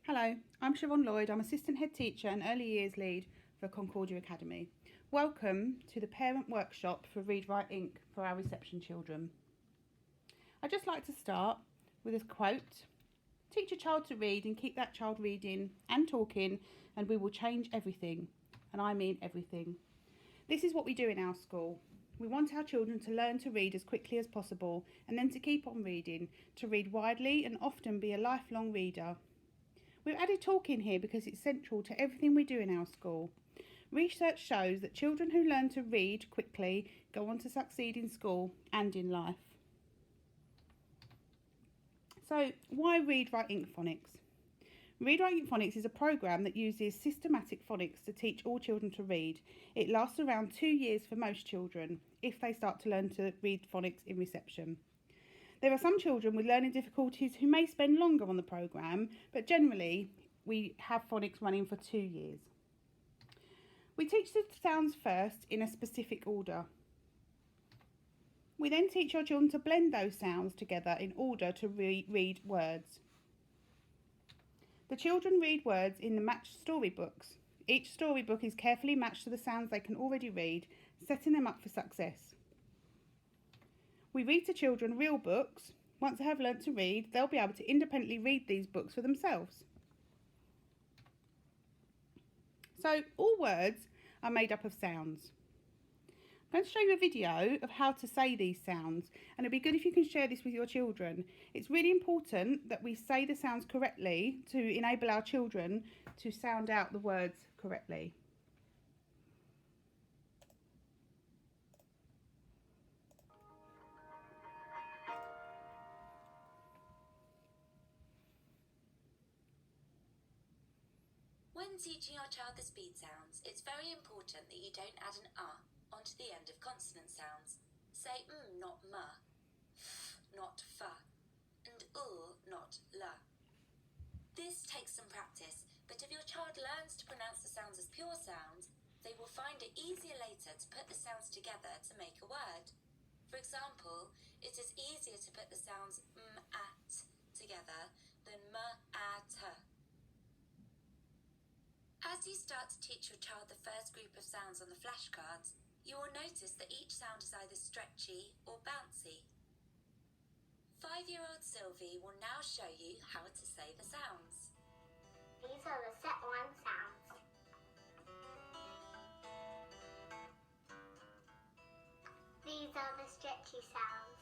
Hello, I'm Siobhan Lloyd. I'm Assistant Head Teacher and Early Years Lead for Concordia Academy. Welcome to the Parent Workshop for Read Write Inc. for our reception children. I'd just like to start with a quote. Teach a child to read and keep that child reading and talking and we will change everything. And I mean everything. This is what we do in our school. We want our children to learn to read as quickly as possible and then to keep on reading, to read widely and often be a lifelong reader. We've added talking here because it's central to everything we do in our school. Research shows that children who learn to read quickly go on to succeed in school and in life. So, why Read Write Inc. Phonics? Read Write Inc. Phonics is a programme that uses systematic phonics to teach all children to read. It lasts around 2 years for most children if they start to learn to read phonics in reception. There are some children with learning difficulties who may spend longer on the programme, but generally we have phonics running for 2 years. We teach the sounds first in a specific order. We then teach our children to blend those sounds together in order to read words. The children read words in the matched storybooks. Each storybook is carefully matched to the sounds they can already read, setting them up for success. We read to children real books. Once they have learnt to read, they'll be able to independently read these books for themselves. So all words are made up of sounds. I'm going to show you a video of how to say these sounds, and it'd be good if you can share this with your children. It's really important that we say the sounds correctly to enable our children to sound out the words correctly. When teaching your child the speed sounds, it's very important that you don't add an onto the end of consonant sounds. Say not ma, f not fa, and not la. This takes some practice, but if your child learns to pronounce the sounds as pure sounds, they will find it easier later to put the sounds together to make a word. For example, it is easier to put the sounds at together than at. As you start to teach your child the first group of sounds on the flashcards, you will notice that each sound is either stretchy or bouncy. 5-year-old Sylvie will now show you how to say the sounds. These are the set one sounds. These are the stretchy sounds.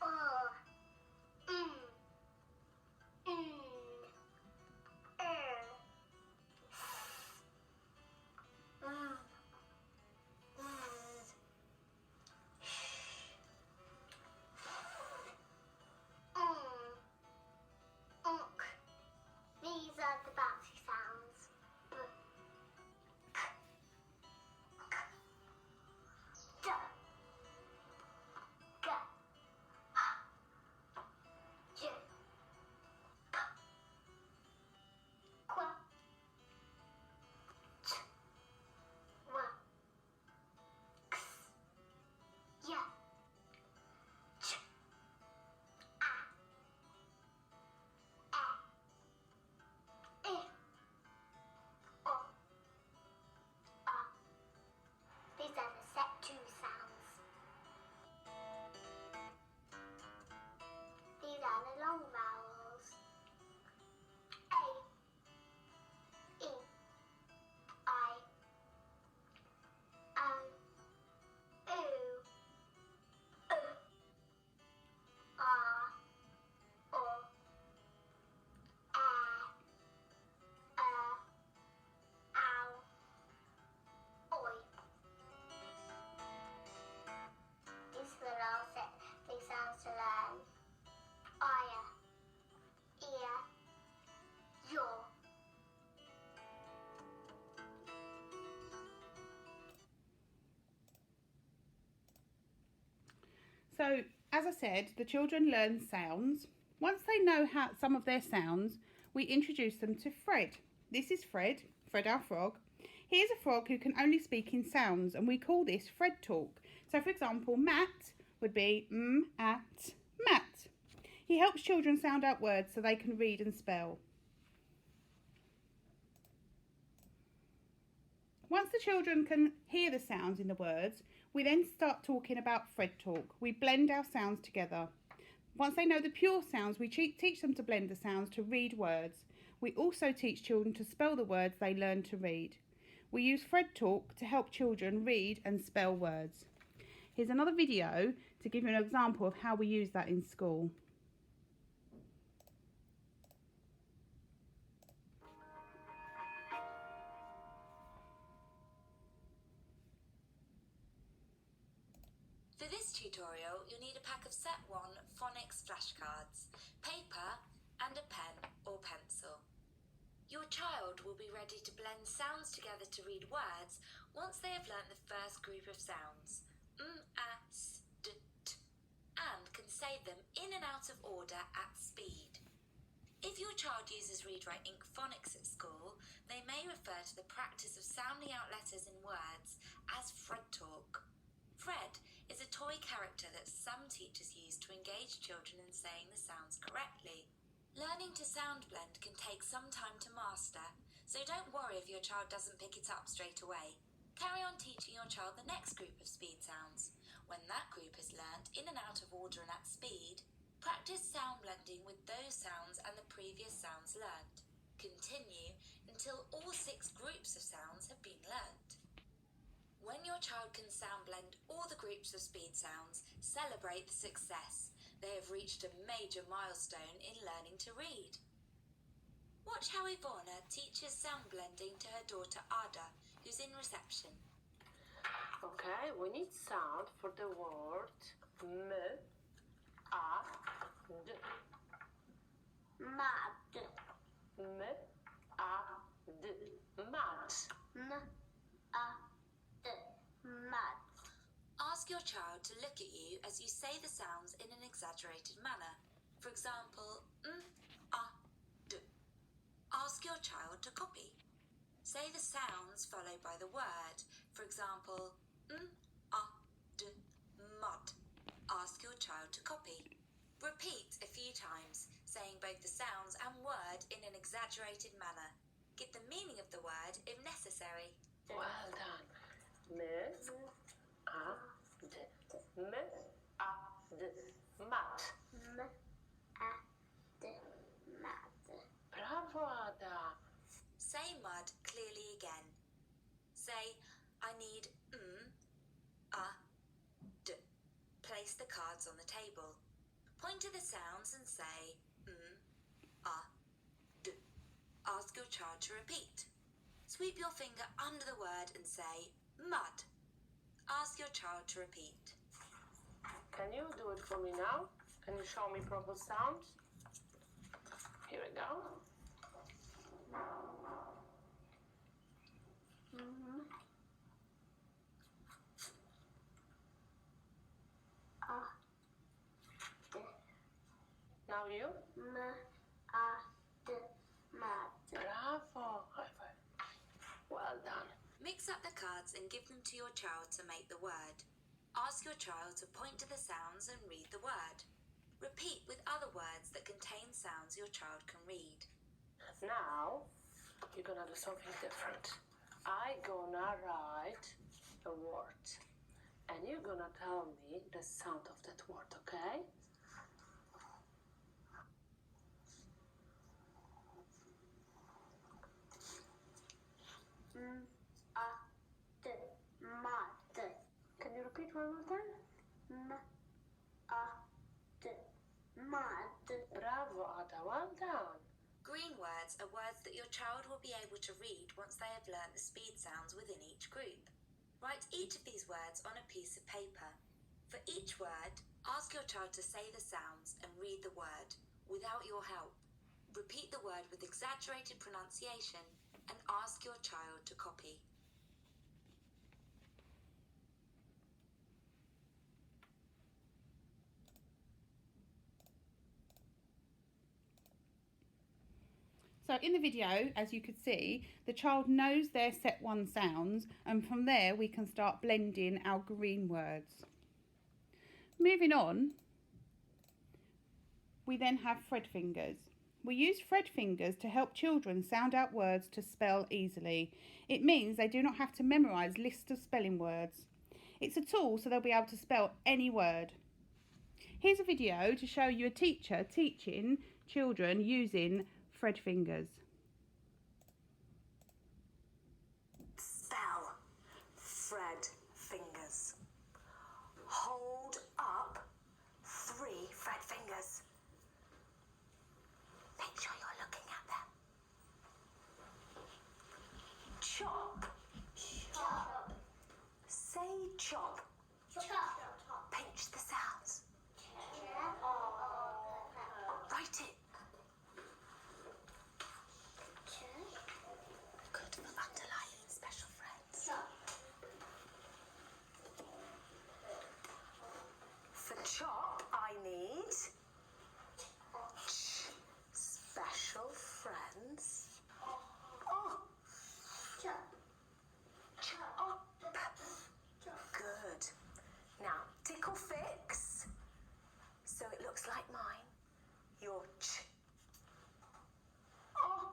Oh, These are the bouncy sounds. These are the set two sounds. These are the long vowels. A, E, I, O, U, R, O, ow, oi. These are the last set these sounds to learn. Aya, ear, yaw. So, as I said, the children learn sounds. Once they know some of their sounds, we introduce them to Fred. This is Fred our frog. He is a frog who can only speak in sounds, and we call this Fred talk. So, for example, Matt would be at Matt. He helps children sound out words so they can read and spell. Once the children can hear the sounds in the words, we then start talking about Fred talk. We blend our sounds together. Once they know the pure sounds, we teach them to blend the sounds to read words. We also teach children to spell the words they learn to read. We use Fred talk to help children read and spell words. Here's another video to give you an example of how we use that in school. For this tutorial, you'll need a pack of Set 1 Phonics flashcards, paper and a pen or pencil. Your child will be ready to blend sounds together to read words once they have learnt the first group of sounds, s, d, t, and can say them in and out of order at speed. If your child uses Read Write Inc Phonics at school, they may refer to the practice of sounding out letters in words as Fred talk. Fred is a toy character that some teachers use to engage children in saying the sounds correctly. Learning to sound blend can take some time to master, so don't worry if your child doesn't pick it up straight away. Carry on teaching your child the next group of speed sounds. When that group has learnt in and out of order and at speed, practice sound blending with those sounds and the previous sounds learnt. Continue until all 6 groups of sounds have been learnt. When your child can sound blend all the groups of speed sounds, celebrate the success. They have reached a major milestone in learning to read. Watch how Ivona teaches sound blending to her daughter Ada, who's in reception. Okay, we need sound for the word m, a, d. Mad. M, a, d. Mad. M, a, d. Mad. Ask your child to look at you as you say the sounds in an exaggerated manner. For example, a, d. Ask your child to copy. Say the sounds followed by the word. For example, a, d, mud. Ask your child to copy. Repeat a few times, saying both the sounds and word in an exaggerated manner. Give the meaning of the word if necessary. Well done. M, a, d. M, a, d. Mat. M, a, d. Mad. Bravo, Ada. Say mud clearly again. Say, I need a, d. Place the cards on the table. Point to the sounds and say a, d. Ask your child to repeat. Sweep your finger under the word and say mud. Ask your child to repeat. Can you do it for me now? Can you show me proper sounds? Here we go. Now you? M, a, d. Mad. Bravo. High five. Well done. Mix up the cards and give them to your child to make the word. Ask your child to point to the sounds and read the word. Repeat with other words that contain sounds your child can read. Now, you're gonna do something different. I'm gonna write a word. And you're gonna tell me the sound of that word, okay? M, a, d. Mad. Can you repeat one more time? M, a, d. Mad. Bravo, Ada. Well done. Green words are words that your child will be able to read once they have learnt the speed sounds within each group. Write each of these words on a piece of paper. For each word, ask your child to say the sounds and read the word without your help. Repeat the word with exaggerated pronunciation and ask your child to copy. So in the video, as you could see, the child knows their set 1 sounds, and from there we can start blending our green words. Moving on, We then have Fred fingers. We use Fred fingers to help children sound out words to spell easily. It means they do not have to memorise lists of spelling words. It's a tool so they'll be able to spell any word. Here's a video to show you a teacher teaching children using Fred fingers. Spell Fred fingers. Hold up 3 Fred fingers. Make sure you're looking at them. Chop. Chop. Say chop. Chop. Pinch the sounds. Write it. Good for underlining special friends. For chop, I need special friends. Oh, chop. Good. Now, tickle fix. So it looks like mine. Your ch. Oh.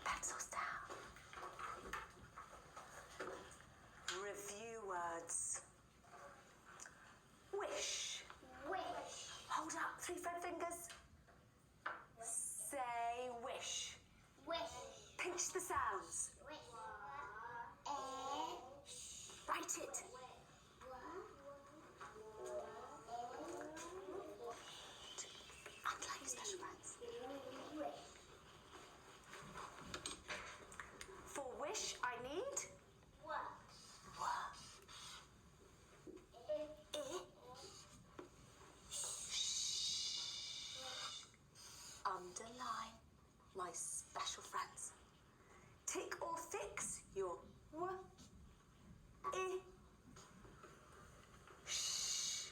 Pencils down. Review words. Wish. Wish. Hold up 3 Fred fingers. Say wish. Wish. Pinch the sounds. Wish. Write it. Underline your special friends. For wish, I need underline my special friends. Tick or fix your w, I, sh.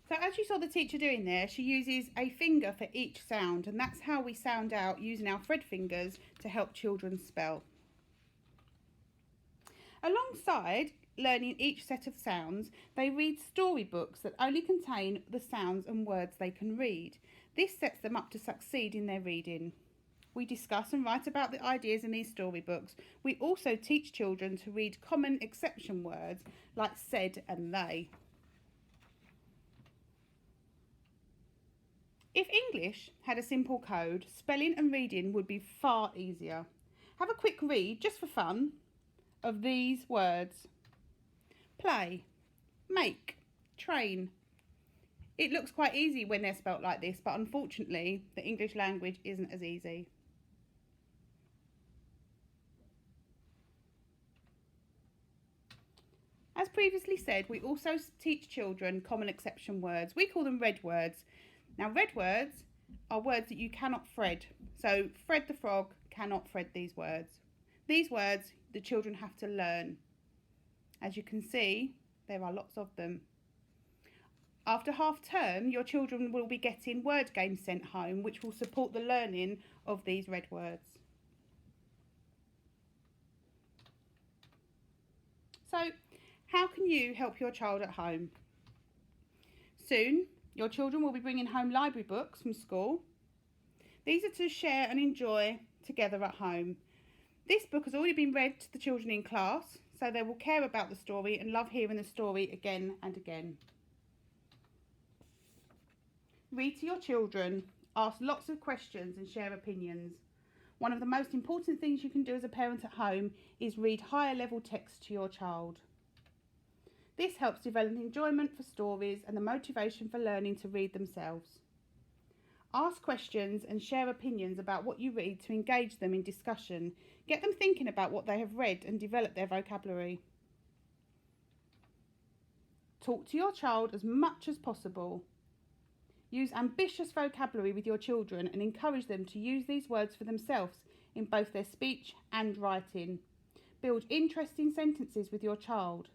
So as you saw the teacher doing there, she uses a finger for each sound, and that's how we sound out using our Fred fingers to help children spell. Alongside learning each set of sounds, they read storybooks that only contain the sounds and words they can read. This sets them up to succeed in their reading. We discuss and write about the ideas in these storybooks. We also teach children to read common exception words like said and they. If English had a simple code, spelling and reading would be far easier. Have a quick read, just for fun, of these words. Play, make, train. It looks quite easy when they're spelt like this, but unfortunately, the English language isn't as easy. As previously said, we also teach children common exception words. We call them red words. Now, red words are words that you cannot Fred. So, Fred the frog cannot Fred these words. These words the children have to learn. As you can see, there are lots of them. After half term, your children will be getting word games sent home, which will support the learning of these red words. So, how can you help your child at home? Soon, your children will be bringing home library books from school. These are to share and enjoy together at home. This book has already been read to the children in class, so they will care about the story and love hearing the story again and again. Read to your children, ask lots of questions and share opinions. One of the most important things you can do as a parent at home is read higher level text to your child. This helps develop enjoyment for stories and the motivation for learning to read themselves. Ask questions and share opinions about what you read to engage them in discussion. Get them thinking about what they have read and develop their vocabulary. Talk to your child as much as possible. Use ambitious vocabulary with your children and encourage them to use these words for themselves in both their speech and writing. Build interesting sentences with your child.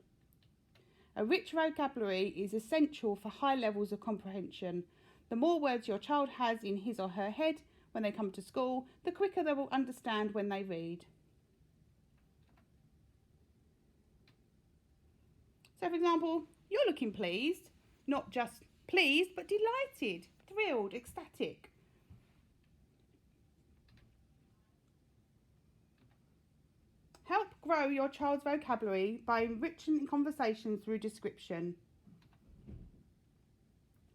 A rich vocabulary is essential for high levels of comprehension. The more words your child has in his or her head when they come to school, the quicker they will understand when they read. So for example, you're looking pleased, not just pleased, but delighted, thrilled, ecstatic. Help grow your child's vocabulary by enriching conversations through description.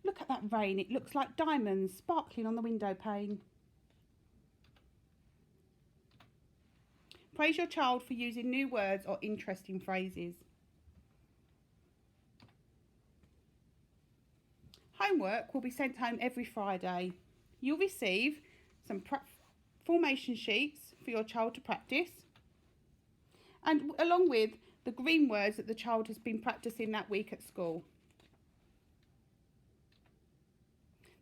Look at that rain, it looks like diamonds sparkling on the window pane. Praise your child for using new words or interesting phrases. Homework will be sent home every Friday. You'll receive some formation sheets for your child to practice, and along with the green words that the child has been practicing that week at school.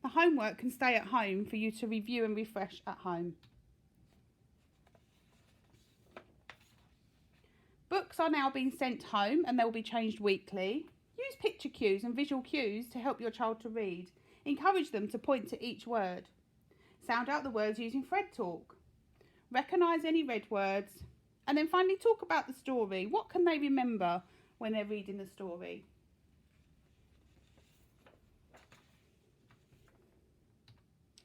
The homework can stay at home for you to review and refresh at home. Books are now being sent home and they will be changed weekly. Use picture cues and visual cues to help your child to read. Encourage them to point to each word. Sound out the words using Fred Talk. Recognise any read words. And then finally talk about the story. What can they remember when they're reading the story?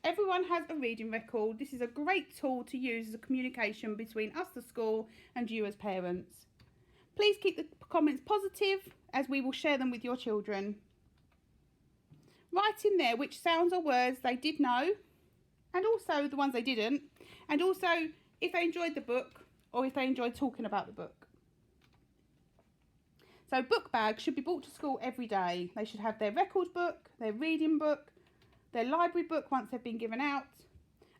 Everyone has a reading record. This is a great tool to use as a communication between us, the school, and you as parents. Please keep the comments positive as we will share them with your children. Write in there which sounds or words they did know, and also the ones they didn't, and also if they enjoyed the book or if they enjoyed talking about the book. So book bags should be brought to school every day. They should have their record book, their reading book, their library book once they've been given out,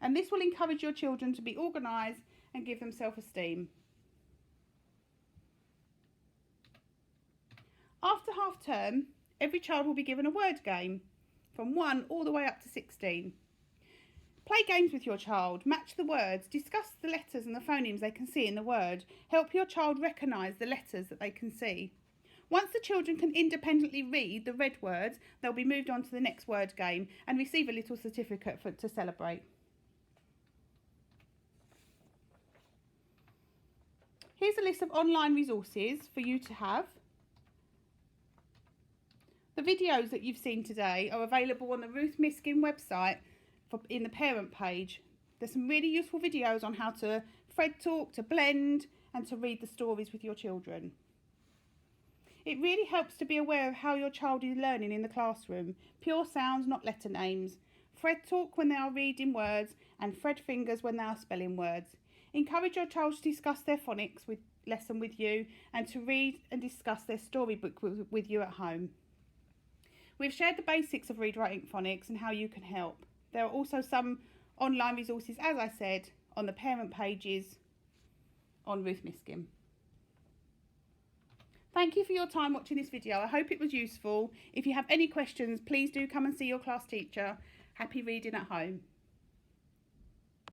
and this will encourage your children to be organised and give them self-esteem. After half term, every child will be given a word game from 1 all the way up to 16. Play games with your child, match the words, discuss the letters and the phonemes they can see in the word. Help your child recognise the letters that they can see. Once the children can independently read the read words, they'll be moved on to the next word game and receive a little certificate to celebrate. Here's a list of online resources for you to have. The videos that you've seen today are available on the Ruth Miskin website in the parent page. There's some really useful videos on how to Fred talk, to blend and to read the stories with your children. It really helps to be aware of how your child is learning in the classroom. Pure sounds, not letter names. Fred talk when they are reading words and Fred fingers when they are spelling words. Encourage your child to discuss their phonics lesson with you and to read and discuss their storybook with you at home. We've shared the basics of read, write, ink, phonics and how you can help. There are also some online resources, as I said, on the parent pages on Ruth Miskin. Thank you for your time watching this video. I hope it was useful. If you have any questions, please do come and see your class teacher. Happy reading at home.